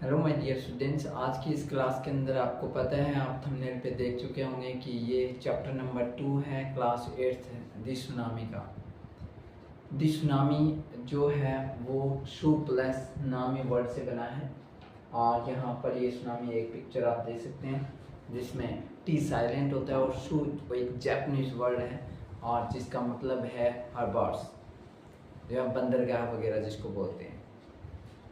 Hello my dear students, आज की इस क्लास के अंदर आपको पता है, आप थंबनेल पे देख चुके होंगे कि ये चैप्टर नंबर 2 है क्लास 8 दी सुनामी का। दी सुनामी जो है वो शू प्लस नामी वर्ड से बना है और यहाँ पर ये सुनामी एक पिक्चर आप देख सकते हैं जिसमें टी साइलेंट होता है और शू एक जापानीज वर्ड है और जिसका मतलब है हर्बर्स या बंदरगाह वगैरह जिसको बोलते हैं।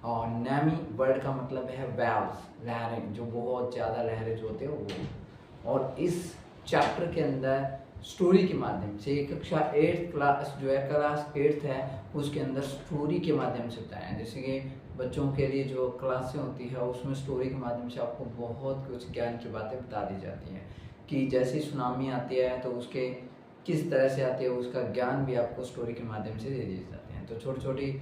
और नामी वर्ड का मतलब है वेव्स, लहरें, जो बहुत ज़्यादा लहरें जो होते हैं वो। और इस चैप्टर के अंदर स्टोरी के माध्यम से कक्षा 8 क्लास जो है क्लास 8 है उसके अंदर स्टोरी के माध्यम से बताया है। जैसे कि बच्चों के लिए जो क्लासें होती है उसमें स्टोरी के माध्यम से आपको बहुत कुछ ज्ञान की बातें बता दी जाती हैं कि जैसी सुनामी आती है तो उसके किस तरह से आती है, उसका ज्ञान भी आपको स्टोरी के माध्यम से दे दिए जाते हैं। तो छोटी छोटी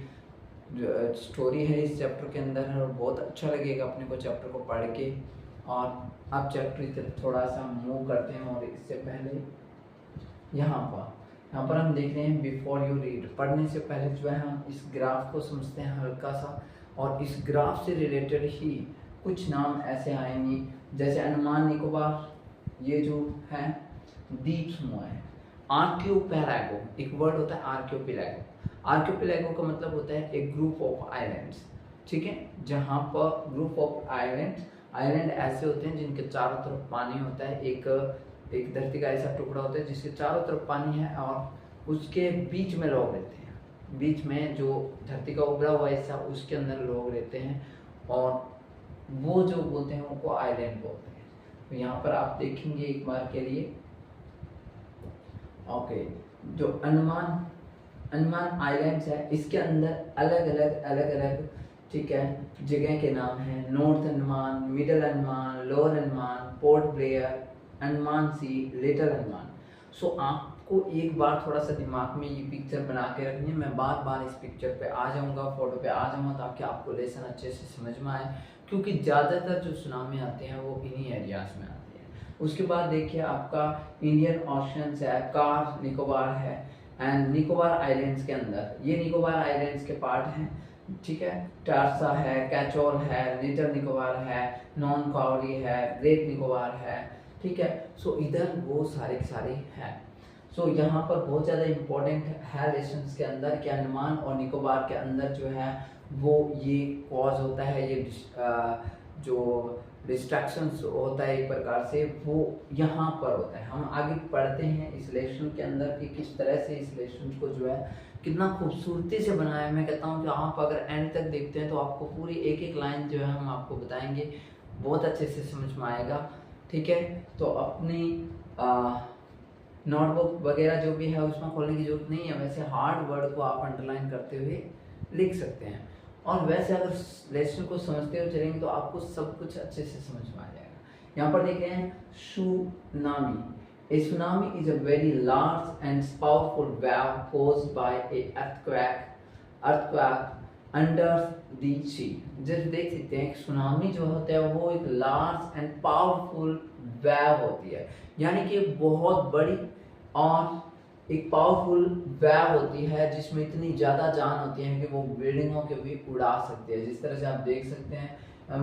जो स्टोरी है इस चैप्टर के अंदर है और बहुत अच्छा लगेगा अपने को चैप्टर को पढ़ के। और अब चैप्टर की तरफ थोड़ा सा मूव करते हैं और इससे पहले यहाँ पर हम देख रहे हैं बिफोर यू रीड। पढ़ने से पहले जो है हम इस ग्राफ को समझते हैं हल्का सा, और इस ग्राफ से रिलेटेड ही कुछ नाम ऐसे आएंगे जैसे अंडमान निकोबार, ये जो है द्वीप समूह है। आर्कियोपेलागो एक वर्ड होता है, आर्कियोपेलागो। आर्कियोपेलागो का मतलब होता है एक ग्रुप ऑफ आइलैंड्स, ठीक है, जहाँ पर ग्रुप ऑफ आइलैंड ऐसे होते हैं जिनके चारों तरफ पानी होता है। एक धरती का ऐसा टुकड़ा होता है जिसके चारों तरफ पानी है और उसके बीच में लोग रहते हैं। बीच में जो धरती का उभरा हुआ हिस्सा उसके अंदर लोग रहते हैं और वो जो बोलते हैं उनको आइलैंड बोलते हैं। तो यहाँ पर आप देखेंगे एक बार के लिए, ओके, जो अंडमान आइलैंड्स है इसके अंदर अलग अलग ठीक है जगह के नाम हैं। North Andaman, middle Andaman, lower Andaman, Port Blair, Andaman sea, little Andaman. So आपको एक बार थोड़ा सा दिमाग में ये पिक्चर बना के रखनी है। मैं बार बार इस पिक्चर पे आ जाऊंगा, फोटो पे आ जाऊंगा ताकि आपको लेसन अच्छे से समझ में आए, क्योंकि ज़्यादातर जो सुनामी आते हैं वो इन्हीं एरियाज में आते हैं। उसके बाद देखिए आपका इंडियन ओशंस है, कार निकोबार है एंड निकोबार आइलैंड्स के अंदर ये निकोबार आइलैंड्स के पार्ट हैं, ठीक है। टारसा है, कैचोल है, लिटिल निकोबार है, नॉन काउरी है, ग्रेट निकोबार है, ठीक है। सो इधर वो सारे हैं। सो यहाँ पर बहुत ज़्यादा इम्पोर्टेंट है लेसन्स के अंदर कि अंडमान और निकोबार के अंदर जो है वो ये कॉज होता है, ये जो डिस्ट्रैक्शंस होता है एक प्रकार से वो यहाँ पर होता है। हम आगे पढ़ते हैं इस लेसन के अंदर कि किस तरह से इस लेसन को जो है कितना खूबसूरती से बनाया है। मैं कहता हूँ कि आप अगर एंड तक देखते हैं तो आपको पूरी एक एक लाइन जो है हम आपको बताएंगे, बहुत अच्छे से समझ में आएगा, ठीक है। तो अपनी नोटबुक वगैरह जो भी है उसमें खोलने की जरूरत नहीं है, वैसे हार्ड वर्ड को आप अंडरलाइन करते हुए लिख सकते हैं। और वैसे अगर लेसन को समझते हुए चलेंगे तो आपको सब कुछ अच्छे से समझ में आ जाएगा। यहाँ पर देख रहे हैं tsunami. A tsunami is a very large and powerful wave caused by a earthquake under the sea। जैसे देख सकते हैं सुनामी जो होता है वो एक लार्ज एंड पावरफुल वेव होती है, यानी कि बहुत बड़ी और एक पावरफुल वेव होती है जिसमें इतनी ज़्यादा जान होती है कि वो बिल्डिंगों के भी उड़ा सकती है। जिस तरह से आप देख सकते हैं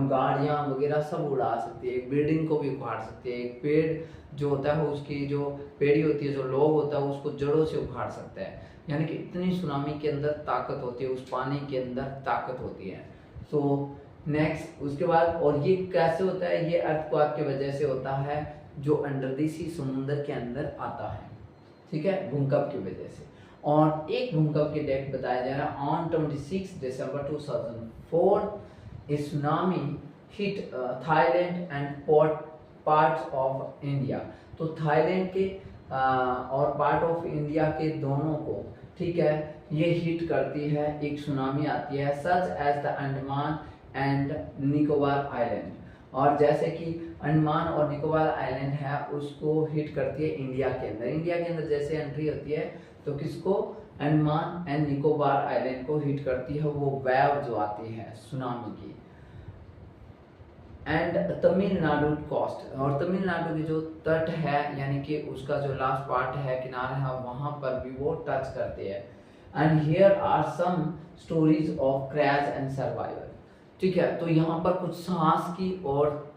गाड़ियाँ वगैरह सब उड़ा सकती है, एक बिल्डिंग को भी उखाड़ सकती है। एक पेड़ जो होता है उसकी जो पेड़ी होती है, जो लोग होता है उसको जड़ों से उखाड़ सकता है। यानी कि इतनी सुनामी के अंदर ताकत होती है, उस पानी के अंदर ताकत होती है। सो नेक्स्ट उसके बाद, और ये कैसे होता है, ये अर्थक्वेक की वजह से होता है जो अंडर द सी समुद्र के अंदर आता है, ठीक है, भूकंप की वजह से। और एक भूकंप की डेट बताया जा रहा है on 26 December 2004 a tsunami hit Thailand and parts of India। तो थाईलैंड के और पार्ट ऑफ इंडिया के दोनों को, ठीक है, ये हिट करती है, एक सुनामी आती है such as the Andaman and Nicobar island. और जैसे कि अंडमान और निकोबार आइलैंड है उसको हिट करती है इंडिया के अंदर। इंडिया के अंदर जैसे एंट्री होती है तो किसको, अंडमान एंड निकोबार आइलैंड को हिट करती है वो वेव जो आती है सुनामी की। एंड तमिलनाडु कोस्ट, और तमिलनाडु की जो तट है यानी कि उसका जो लास्ट पार्ट है, किनारा है, वहां पर भी वो टच करते हैं। And here are some stories of crash and survival. ठीक है। तो यहाँ पर कुछ साहस की और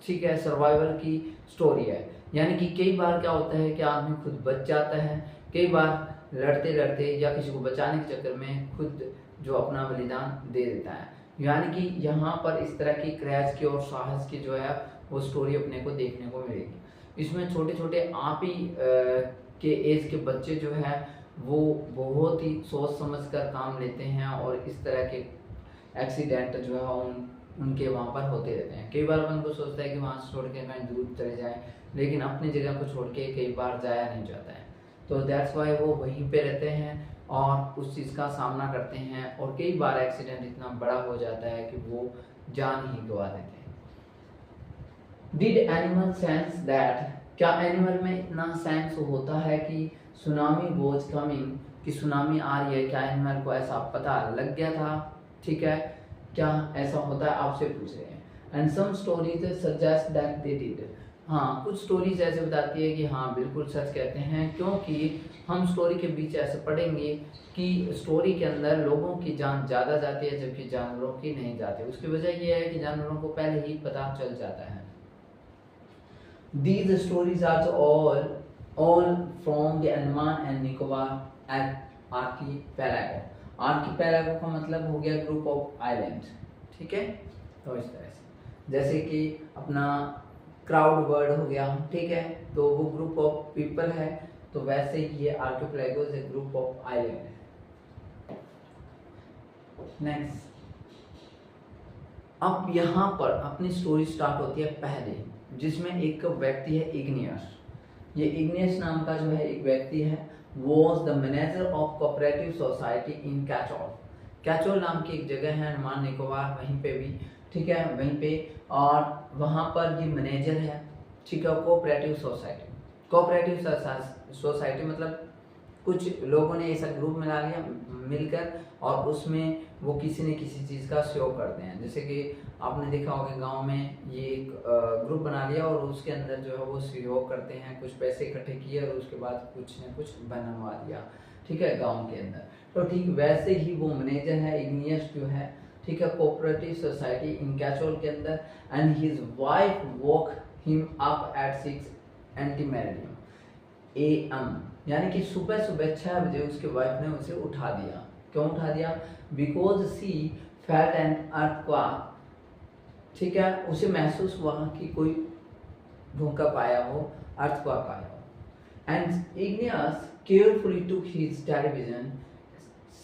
ठीक है सर्वाइवल की स्टोरी है। यानी कि कई बार क्या होता है कि आदमी खुद बच जाता है, कई बार लड़ते लड़ते या किसी को बचाने के चक्कर में खुद जो अपना बलिदान दे देता है। यानी कि यहाँ पर इस तरह की करेज की और साहस की जो है वो स्टोरी अपने को देखने को मिलेगी। इसमें छोटे छोटे आप ही के एज के बच्चे जो है वो बहुत ही सोच समझ कर काम लेते हैं और इस तरह के एक्सीडेंट जो है उनके वहाँ पर होते रहते हैं। कई बार अपन को सोचता है कि वहाँ से छोड़ के कहीं दूर चले जाए, लेकिन अपनी जगह को छोड़ के कई बार जाया नहीं जाता है। तो दैट्स वाई वो वहीं पे रहते हैं और उस चीज़ का सामना करते हैं और कई बार एक्सीडेंट इतना बड़ा हो जाता है कि वो जान ही गवा देते हैं। डिड एनिमल सेंस दैट, क्या एनिमल में इतना सेंस होता है कि सुनामी वॉज कमिंग, कि सुनामी आ रही है? क्या एनिमल को ऐसा पता लग गया था? ठीक है, क्या ऐसा होता है? आपसे पूछ रहे हैं। And some stories suggest that they did, हाँ कुछ स्टोरीज ऐसे बताती है कि हाँ बिल्कुल सच कहते हैं, क्योंकि हम स्टोरी के बीच ऐसे पढ़ेंगे कि स्टोरी के अंदर लोगों की जान ज़्यादा जाती है जबकि जानवरों की नहीं जाती। उसकी वजह यह है कि जानवरों को पहले ही पता चल जाता है। These stories are all from the Andaman and Nicobar archipelago. Archipelago का मतलब हो गया ग्रुप ऑफ आइलैंड। ठीक है, तो इस तरह से जैसे कि अपना क्राउड वर्ड हो गया, ठीक है, तो वो ग्रुप ऑफ पीपल है, तो वैसे ही ये archipelago is a group of island है। नेक्स्ट, अब यहाँ पर अपनी स्टोरी स्टार्ट होती है पहले, जिसमें एक व्यक्ति है इग्नियस। ये इग्नियस नाम का जो है एक व्यक्ति है, was the manager of cooperative society in कैचोल। कैचोल नाम की एक जगह है अंडमान निकोबार, वहीं पे भी, ठीक है, वहीं पे, और वहाँ पर ये मैनेजर है, ठीक है, कोऑपरेटिव सोसाइटी। कोऑपरेटिव सोसाइटी मतलब कुछ लोगों ने ऐसा ग्रुप मिला लिया मिलकर और उसमें वो किसी न किसी चीज़ का सहयोग करते हैं। जैसे कि आपने देखा होगा गांव में ये एक ग्रुप बना लिया और उसके अंदर जो है वो सहयोग करते हैं, कुछ पैसे इकट्ठे किए और उसके बाद कुछ न कुछ बनवा दिया, ठीक है, गांव के अंदर। तो ठीक वैसे ही वो मैनेजर है इग्नियस जो है, ठीक है, कोऑपरेटिव सोसाइटी इन कैचोल के अंदर। And his wife woke him up at 6 एंटीमेरियम AM, यानी कि सुबह सुबह 6 बजे उसके वाइफ ने उसे उठा दिया। क्यों उठा दिया? Because C felt an earthquake, ठीक है, उसे महसूस हुआ कि कोई भूकंप आया हो, अर्थक्वेक आया हो। And igneous carefully took his television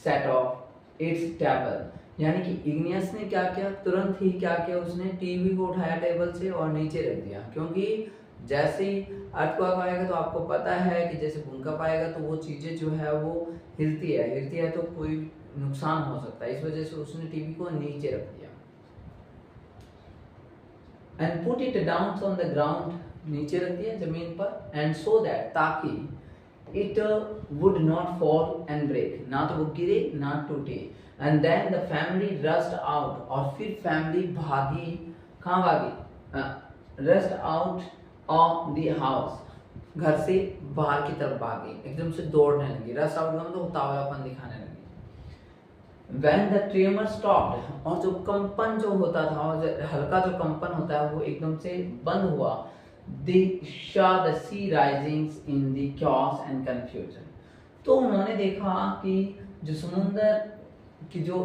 set of its table, यानी कि इग्नियस ने क्या किया, तुरंत ही क्या किया, उसने टीवी को उठाया टेबल से और नीचे रख दिया। क्योंकि जैसे ही अर्थक्वेक आएगा तो आपको पता है कि जैसे भूकंप आएगा तो वो चीज़ें जो है वो हिलती है तो कोई नुकसान हो सकता है, इस वजह से उसने टीवी को नीचे रख दिया। And put it down on the ground, नीचे रख दिया जमीन पर, एंड सो दैट, ताकि it would not fall and break, ना तो वो गिरे ना टूटे। And then the family rushed out, और फिर फैमिली भागी, कहाँ भागी? Rushed out of the house, घर से बाहर की तरफ भागे, एकदम से दौड़ने लगी। रस्ट आउट का मतलब उतावलापन दिखाने लगी। When the tremor stopped, और जो कंपन जो होता था और हल्का जो कंपन होता है वो एकदम से बंद हुआ। They saw the sea risings in the chaos and confusion, तो उन्होंने देखा कि जो समुद्र की जो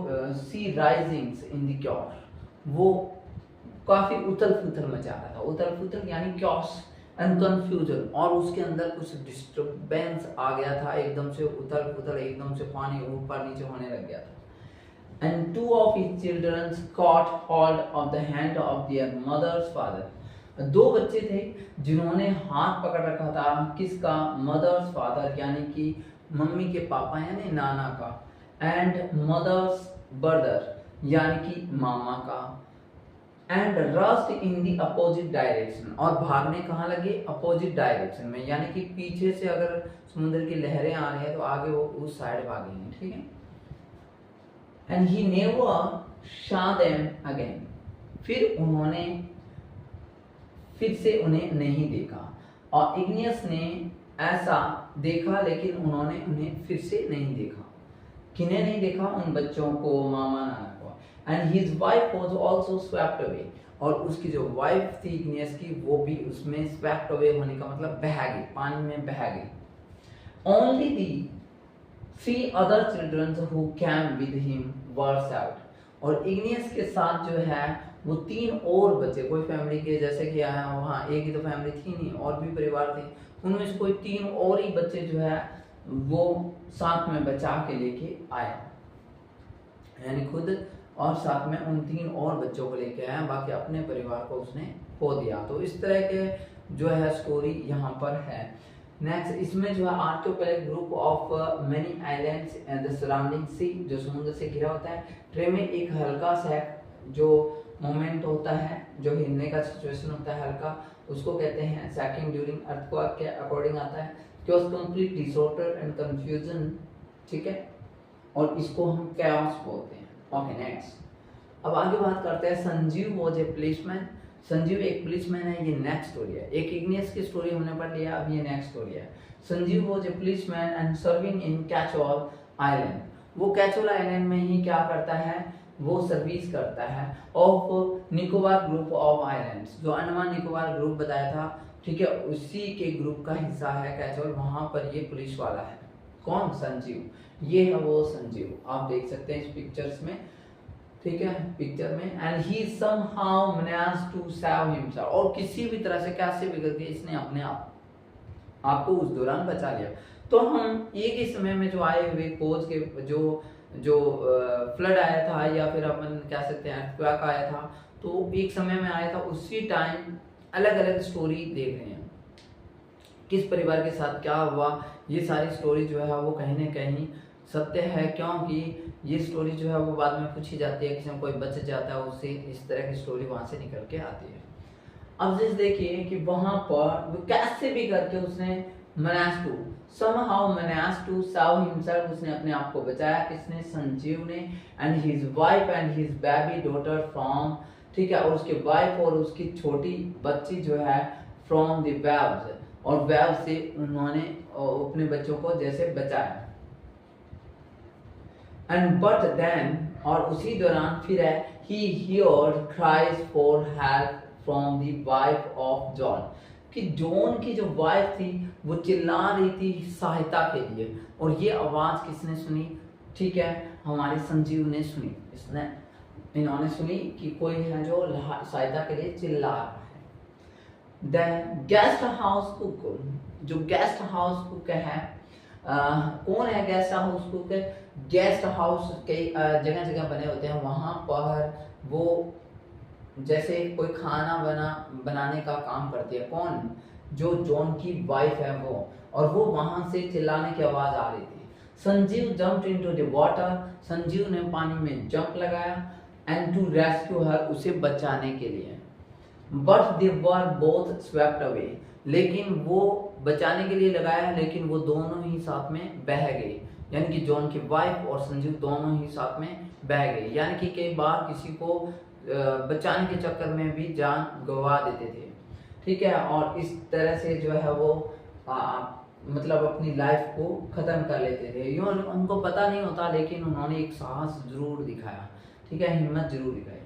सी राइजिंग्स इन द chaos, वो काफी उथल पुथल मचा रहा था। उथल पुथल यानी chaos एंड कंफ्यूजन, और उसके अंदर कुछ डिस्टर्बेंस आ गया था, एकदम से उथल पुथल, एकदम से पानी ऊपर नीचे होने लग गया था। And 2 of his children caught hold of the hand of their mother's father, 2 बच्चे थे जिन्होंने हाथ पकड़ रखा था किसका? मदर्स फादर, यानी कि मम्मी के पापा यानी नाना का, एंड मदर्स ब्रदर यानी कि मामा का, and rust in the opposite direction, और भागने कहाँ लगे? अपोजिट डायरेक्शन में, यानी कि पीछे से अगर समुद्र की लहरें आ रही है तो आगे वो उस साइड भागेंगे, ठीक है। And he never saw them again, फिर से उन्हें नहीं देखा, और इग्नियस ने ऐसा देखा लेकिन उन्होंने उन्हें फिर से नहीं देखा। किन्हें नहीं देखा? उन बच्चों को, मामा नाना को। And his wife was also swept away, और उसकी जो वाइफ थी इग्नियस की, वो भी उसमें स्वेप्ट अवे होने का मतलब बह गई, पानी में बह गई। Only the 3 other children who came with him were saved, और इग्नियस के साथ जो है वो 3 और बच्चे, कोई फैमिली के जैसे कि आया वहाँ एक ही तो फैमिली थी नहीं, और भी परिवार थे, उनमें से कोई 3 और ही बच्चे जो है वो साथ में बचा के लेके आया, यानी खुद और साथ में उन 3 और बच्चों को लेके आया, बाकी अपने परिवार को उसने खो दिया। तो इस तरह के जो है स्टोरी यहाँ पर है। नेक्स्ट इसमें जो है archipelago group of many islands and the surrounding sea, जो समुद्र से घिरा होता है। ट्रे में एक हल्का सा जो मोमेंट होता है, जो हिलने का सिचुएशन होता है हल्का, उसको कहते हैं सैकिंग ड्यूरिंग अर्थक्वेक के अकॉर्डिंग आता है। Chaos complete disorder and confusion, ठीक है, और इसको हम कैओस बोलते हैं। ओके नेक्स्ट, अब आगे बात करते हैं Sanjeev was a policeman. Sanjeev एक पुलिसमैन है, ये नेक्स्ट स्टोरी है। एक इग्नियस की स्टोरी हमने पढ़ लिया, अब ये नेक्स्ट स्टोरी है। Sanjeev was a policeman and serving in Katchal island. वो कैचोल आइलैंड में ही क्या करता है, वो सर्विस करता है of Nicobar group of islands, जो अंडमान निकोबार ग्रुप बताया था, ठीक है, उसी के ग्रुप का हिस्सा है कैचोल, वहां पर ये पुलिस वाला है। कौन? संजीव, ये है वो संजीव, आप देख सकते हैं इस पिक्चर्स में, ठीक है, पिक्चर में। And he somehow managed to save himself, और किसी भी तरह से कैसे भी करके इसने अपने आपको उस दौरान बचा लिया। तो हम एक ही समय में जो आए हुए कोज के जो फ्लड आया था, या फिर अपन कह सकते हैं अर्थक्वेक आया था, तो एक समय में आया था, उसी टाइम अलग अलग स्टोरी देख रहे हैं किस परिवार के साथ क्या हुआ। ये सारी स्टोरी जो है वो कहीं ना कहीं सत्य है, क्योंकि ये स्टोरी जो है वो बाद में पूछी जाती है, किसी में कोई बच जाता है उससे, इस तरह की स्टोरी वहां से निकल के आती है। अब जैसे देखिए कि वहां पर वो कैसे भी करके उसने managed to somehow managed to save himself, उसने अपने आप को बचाया, किसने? संजीव ने। and his wife and his baby daughter from, ठीक है, और उसके वाइफ और उसकी छोटी बच्ची जो है from the waves, और वेव से उन्होंने अपने बच्चों को जैसे बचाया। एंड बट देन, और उसी दौरान फिर है, he heard cries for help from the wife of John, कि जॉन की जो वाइफ थी वो चिल्ला रही थी सहायता के लिए, और ये आवाज किसने सुनी? ठीक है, हमारे संजीव ने सुनी, इन्होंने सुनी कि कोई है जो सहायता के लिए चिल्ला रहा है। द गेस्ट हाउस कुक, जो गेस्ट हाउस कुक है, कौन है guest house cook? Guest house कई जगह जगह बने होते हैं, वहां पर वो जैसे कोई खाना बनाने का काम करती है। कौन? जो जॉन की वाइफ है वो, और वो वहां से चिल्लाने की आवाज आ रही थी। Sanjeev jumped into the water, Sanjeev ने पानी में जंप लगाया, एंड टू रेस्क्यू हर, उसे बचाने के लिए। But they were both swept away, लेकिन वो बचाने के लिए लगाया, लेकिन वो दोनों ही साथ में बह गई, यानी कि जॉन की वाइफ और संजीव दोनों ही साथ में बह गए। यानी कि कई बार किसी को बचाने के चक्कर में भी जान गवा देते थे, ठीक है, और इस तरह से जो है वो मतलब अपनी लाइफ को खत्म कर लेते थे। यूँ उनको पता नहीं होता, लेकिन उन्होंने एक साहस जरूर दिखाया, ठीक है, हिम्मत जरूर दिखाई।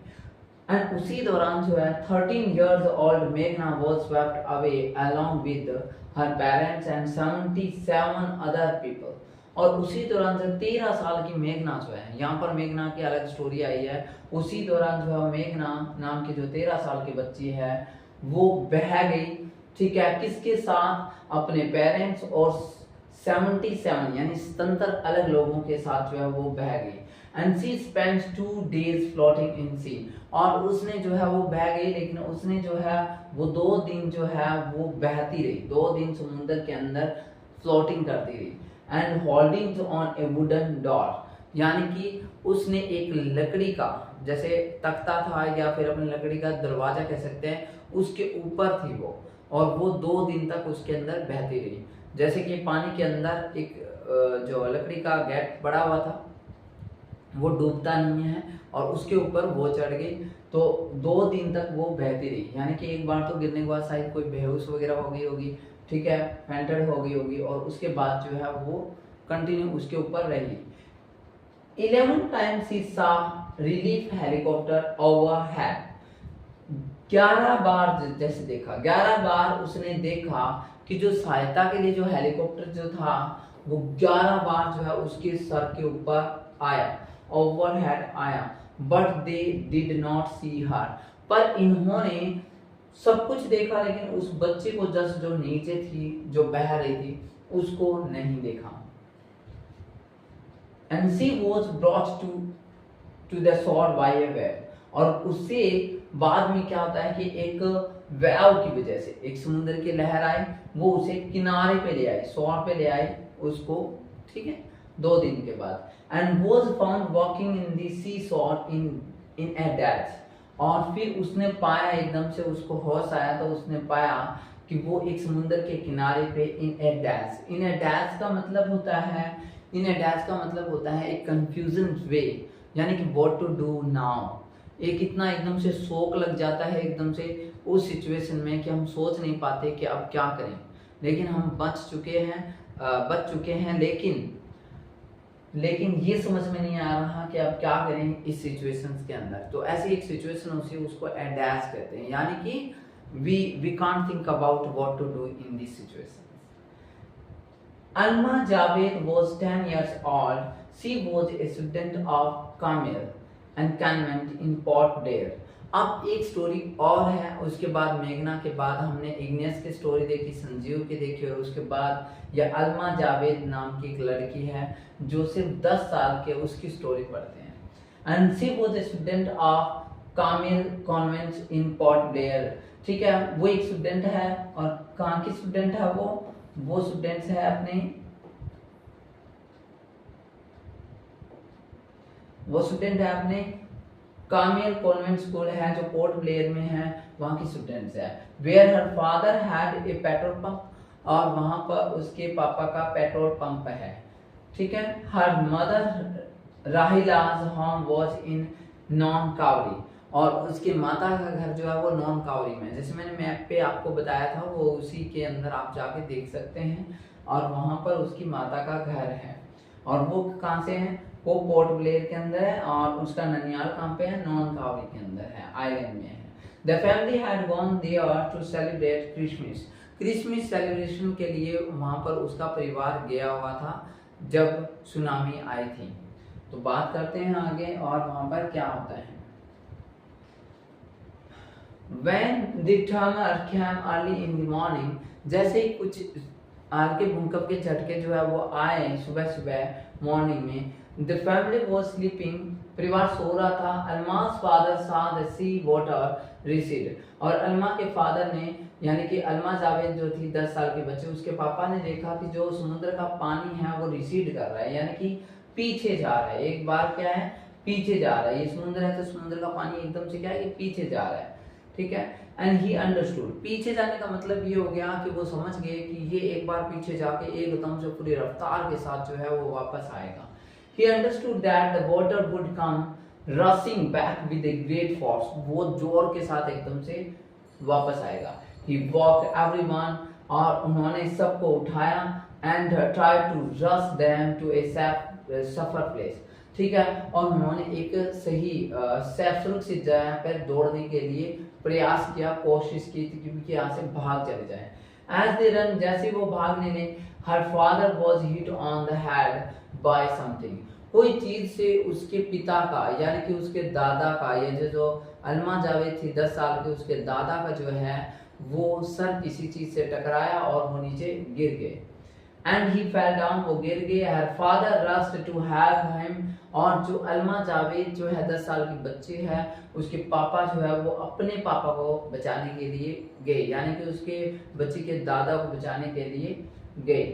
एंड उसी दौरान जो है 13 years old मेघना was swept away along with her parents and 77 other people, और उसी दौरान जब 13 साल की मेघना जो है, यहाँ पर मेघना की अलग स्टोरी आई है, उसी दौरान जो है मेघना नाम की जो 13 साल की बच्ची है वो बह गई, ठीक है, किसके साथ? अपने पेरेंट्स और 77 यानी 77 अलग लोगों के साथ जो है वो बह गई। And she spent 2 days floating in sea, और उसने जो है वो बह गई, लेकिन उसने जो है वो 2 दिन जो है वो बहती रही, 2 दिन समुद्र के अंदर फ्लोटिंग करती रही। And holding on A wooden door, यानी कि उसने एक लकड़ी का जैसे तख्ता था या फिर अपने लकड़ी का दरवाजा कह सकते हैं, उसके ऊपर थी वो, और वो 2 दिन तक उसके अंदर बहती रही। जैसे कि पानी के अंदर एक जो लकड़ी का गेट पड़ा हुआ था वो डूबता नहीं है, और उसके ऊपर वो चढ़ गई, तो 2 दिन तक वो बहती रही। यानी कि एक बार तो गिरने के बाद शायद कोई बेहोश वगैरह हो गई होगी, ठीक है, फेंटेड हो गई होगी, और उसके बाद जो है वो कंटिन्यू उसके ऊपर रही। 11 times he saw relief helicopter overhead. 11 बार जैसे देखा, 11 बार उसने देखा कि जो सहायता के लिए जो हेलीकॉप्टर जो था वो 11 बार जो है उसके सर के ऊपर आया, ओवरहेड आया, बट दे डिड नॉट सी हर, पर इन्होंने सब कुछ देखा लेकिन उस बच्चे को जस्ट जो नीचे थी जो बह रही थी उसको नहीं देखा। And she was brought to the shore by a wave, और उससे बाद में क्या होता है कि एक वेव की वजह से एक समुद्र की लहर आई, वो उसे किनारे पे ले आई, शोर पे ले आई उसको, ठीक है, 2 दिन के बाद। And was found walking in the seashore in a daze, और फिर उसने पाया, एकदम से उसको होश आया तो उसने पाया कि वो एक समुद्र के किनारे पे इन ए डैश का मतलब होता है, इन ए डैश का मतलब होता है एक कंफ्यूजन वे, यानी कि व्हाट टू डू नाउ। एक इतना एकदम से शौक लग जाता है एकदम से उस सिचुएशन में कि हम सोच नहीं पाते कि अब क्या करें, लेकिन हम बच चुके हैं लेकिन ये समझ में नहीं आ रहा कि अब क्या करें इस सिचुएशंस के अंदर। तो ऐसी एक सिचुएशन होती है, उसको एडैश कहते हैं, यानी कि we can't think about what to do in these situations. Alma Javed was 10 years old. She was a student of Camille and convent in Port Blair. अब एक स्टोरी और है, उसके बाद मेघना के बाद हमने इग्नियस की स्टोरी देखी, संजीव की देखी, और उसके बाद यह अल्मा जावेद नाम की एक लड़की है जो सिर्फ 10 साल के, उसकी स्टोरी पढ़ते हैं। And she was a student of Kamil convent in port Blair, ठीक है, वो एक स्टूडेंट है, और कहाँ की स्टूडेंट है वो स्टूडेंट्स है अपने, वो स्टूडेंट है अपने कामिल कॉन्वेंट स्कूल है जो पोर्ट ब्लेयर में है, वहाँ की स्टूडेंट्स है। Where her father had a petrol pump, और वहाँ पर उसके पापा का पेट्रोल पंप है, ठीक है। हर mother Rahila's home was in Nancowry, और उसके माता का घर जो है वो नॉन कावरी में, जैसे मैंने मैप पे आपको बताया था वो उसी के अंदर आप जाके देख सकते हैं, और वहाँ पर उसकी माता का घर है, और वो कहाँ से है, वो पोर्ट ब्लेयर के अंदर है, और उसका ननियाल कहाँ पे है, नॉन कावरी के अंदर है, आयरलैंड में है। The family had gone there to celebrate Christmas celebration के लिए वहाँ पर उसका परिवार गया हुआ था जब सुनामी आई थी। तो बात करते हैं आगे और वहाँ पर क्या होता है। When the tremor came early in the morning, जैसे ही कुछ हल्के भूकंप के झटके जो है वो आए सुबह मॉर्निंग में, the family was sleeping, परिवार सो रहा था। अलमा's father saw the sea water recede, और अलमा के फादर ने, यानी कि अलमा जावेद जो थी 10 साल के बच्चे, उसके पापा ने देखा कि जो समुद्र का पानी है वो रिसीड कर रहा है, यानी कि पीछे जा रहा है। एक बार क्या है, पीछे जा रहा है, ये समुद्र है तो समुद्र का पानी एकदम से क्या है कि पीछे जा रहा है, ठीक है। एंड ही अंडरस्टूड, पीछे जाने का मतलब ये हो गया कि वो समझ गए कि ये एक बार पीछे जाके एकदम से पूरी रफ्तार के साथ जो है वो वापस आएगा। He understood that the water would come rushing back with a great force, वो जोर के साथ एकदम से वापस आएगा। He woke everyone, और उन्होंने सबको उठाया, and tried to rush them to a safer place, ठीक है, और उन्होंने एक सही सुरक्षित जगह पर दौड़ने के लिए प्रयास किया, कोशिश की कि यहाँ से भाग चले जाएं। As they run, जैसे वो भागने लगे, her father was hit on the head by something, कोई चीज से उसके पिता का, यानी कि उसके दादा का, ये जो अलमा जावेद थी 10 साल के, उसके दादा का जो है वो सर किसी चीज से टकराया और वो नीचे गिर गए। एंड ही फेल डाउन, वो गिर गए। Her father rushed to have him, और जो अलमा जावेद जो है 10 साल की बच्ची है, उसके पापा जो है वो अपने पापा को बचाने के लिए गए, यानी कि उसके बच्ची के दादा को बचाने के लिए गए।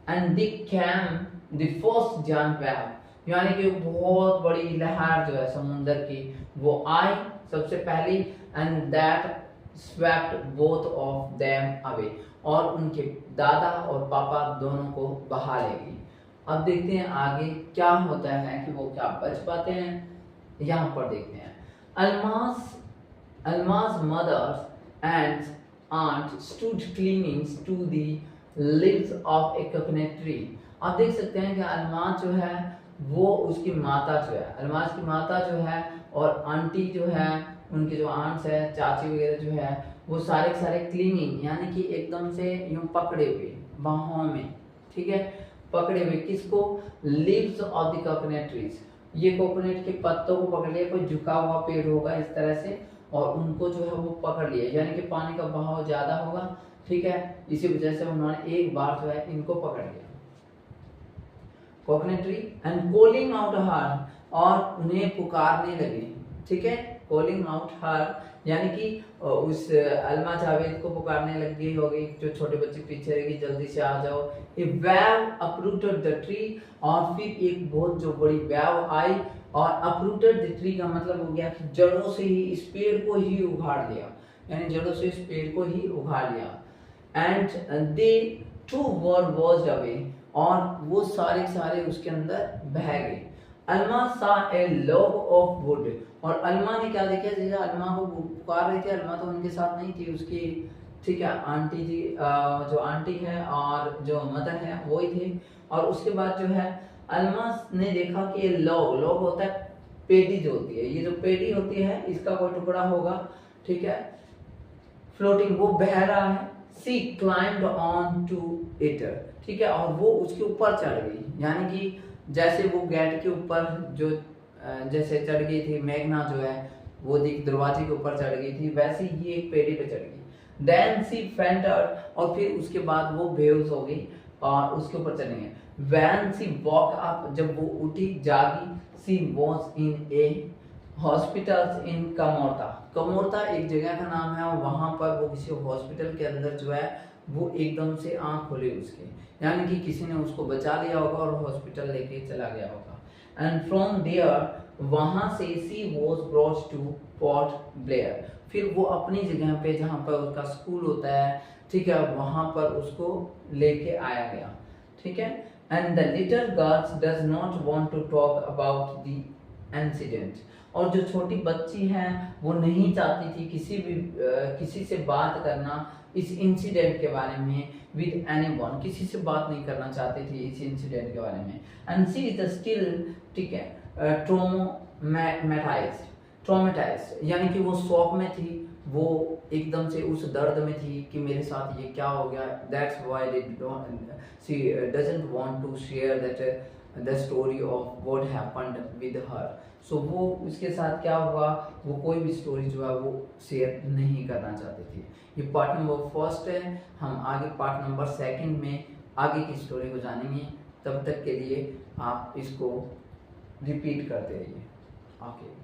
And the came the first giant wave, यानी कि बहुत बड़ी लहर जो है समुद्र की वो आई सबसे पहली, and that swept both of them away, और उनके दादा और पापा दोनों को बहा लेगी। अब देखते हैं आगे क्या होता है कि वो क्या बच पाते हैं, यहाँ पर देखते हैं। Alma's mother and aunt stood clinging to the leaves of a coconut tree। आप देख सकते हैं कि अलमा जो है वो उसकी माता जो है, अल्मास की माता जो है और आंटी जो है, उनके जो आंट्स है, चाची वगैरह जो है, वो सारे के सारे क्लिंगिंग यानी कि एकदम से यूं पकड़े हुए बाहों में, ठीक है, पकड़े हुए किसको, leaves of the coconut trees, ये कोकोनट के पत्तों को पकड़ लिया, कोई झुका हुआ पेड़ होगा इस तरह से, और उनको जो है वो पकड़ लिया, यानी कि पानी का बहाव ज्यादा होगा, ठीक है, इसी वजह से उन्होंने एक बार जो है इनको पकड़ लिया, coconut tree, and calling out her, और उन्हें पुकारने लगे, ठीक है, कॉलिंग आउट हर यानी कि उस अलमा जावेद को पुकारने लग गई होगी, जो छोटे बच्चे पीछे रहेगी, जल्दी से आ जाओ। ए वेव अप्रूटेड द ट्री, और फिर एक बहुत जो बड़ी वेव आई, और अप्रूटेड द ट्री का मतलब हो गया कि जड़ों से ही इस पेड़ को ही उखाड़ लिया, यानी जड़ों से इस पेड़ को ही उखाड़ लिया। And they too were washed away, और वो सारे उसके अंदर बह गए। अल्मा सा ए लॉग ऑफ वुड, और अल्मा ने क्या देखा, जैसे अल्मा को पुकार रही थी, अल्मा तो उनके साथ नहीं थी, उसकी, ठीक है, आंटी जी, जो आंटी है और जो मदर है वो ही थे। और उसके बाद जो है अल्मा ने देखा कि ये लॉग होता है पेड़ी जो होती है, ये जो पेड़ी होती है इसका कोई टुकड़ा होगा, ठीक है, फ्लोटिंग, वो बह रहा है। सी क्लाइम्ड ऑन टू इट, ठीक है, और वो उसके ऊपर चढ़ गई, यानी कि जैसे वो गेट के ऊपर जो जैसे चढ़ गई थी मेघना जो है, वो दरवाजे के ऊपर चढ़ गई थी, वैसे ही एक पेड़ी पे चढ़ गई। देन सी फेंटेड, और फिर उसके बाद वो बेहोश हो गई और उसके ऊपर चढ़ गई। व्हेन सी वॉक अप, जब वो उठी जागी, she was in A hospital in Kamorta, Kamorta एक जगह का नाम है, और वहां पर वो किसी हॉस्पिटल के अंदर जो है वो एकदम से आंख खुली उसके, यानी कि किसी ने उसको बचा लिया होगा और हॉस्पिटल लेके चला गया होगा। एंड फ्रॉम देयर, वहां से she was brought to Port Blair, फिर वो अपनी जगह पे जहां पर उसका स्कूल होता है, ठीक है, वहां पर उसको लेके आया गया, ठीक है। And the little girls does not want to talk about the incident, और जो छोटी बच्ची है वो नहीं चाहती थी किसी से बात करना इस इंसिडेंट के बारे में, विद एनीवन, किसी से बात नहीं करना चाहती थी इस इंसिडेंट के बारे में। एंड शी इज स्टिल, ठीक है, ट्रोमेटाइज्ड, यानी कि वो शॉक में थी, वो एकदम से उस दर्द में थी कि मेरे साथ ये क्या हो गया। That's why she doesn't want to share that the story of what happened with her. So वो उसके साथ क्या हुआ, वो कोई भी स्टोरी जो है वो शेयर नहीं करना चाहती थी। ये पार्ट नंबर फर्स्ट है, हम आगे पार्ट नंबर सेकंड में आगे की स्टोरी को जानेंगे। तब तक के लिए आप इसको रिपीट करते रहिए। ओके।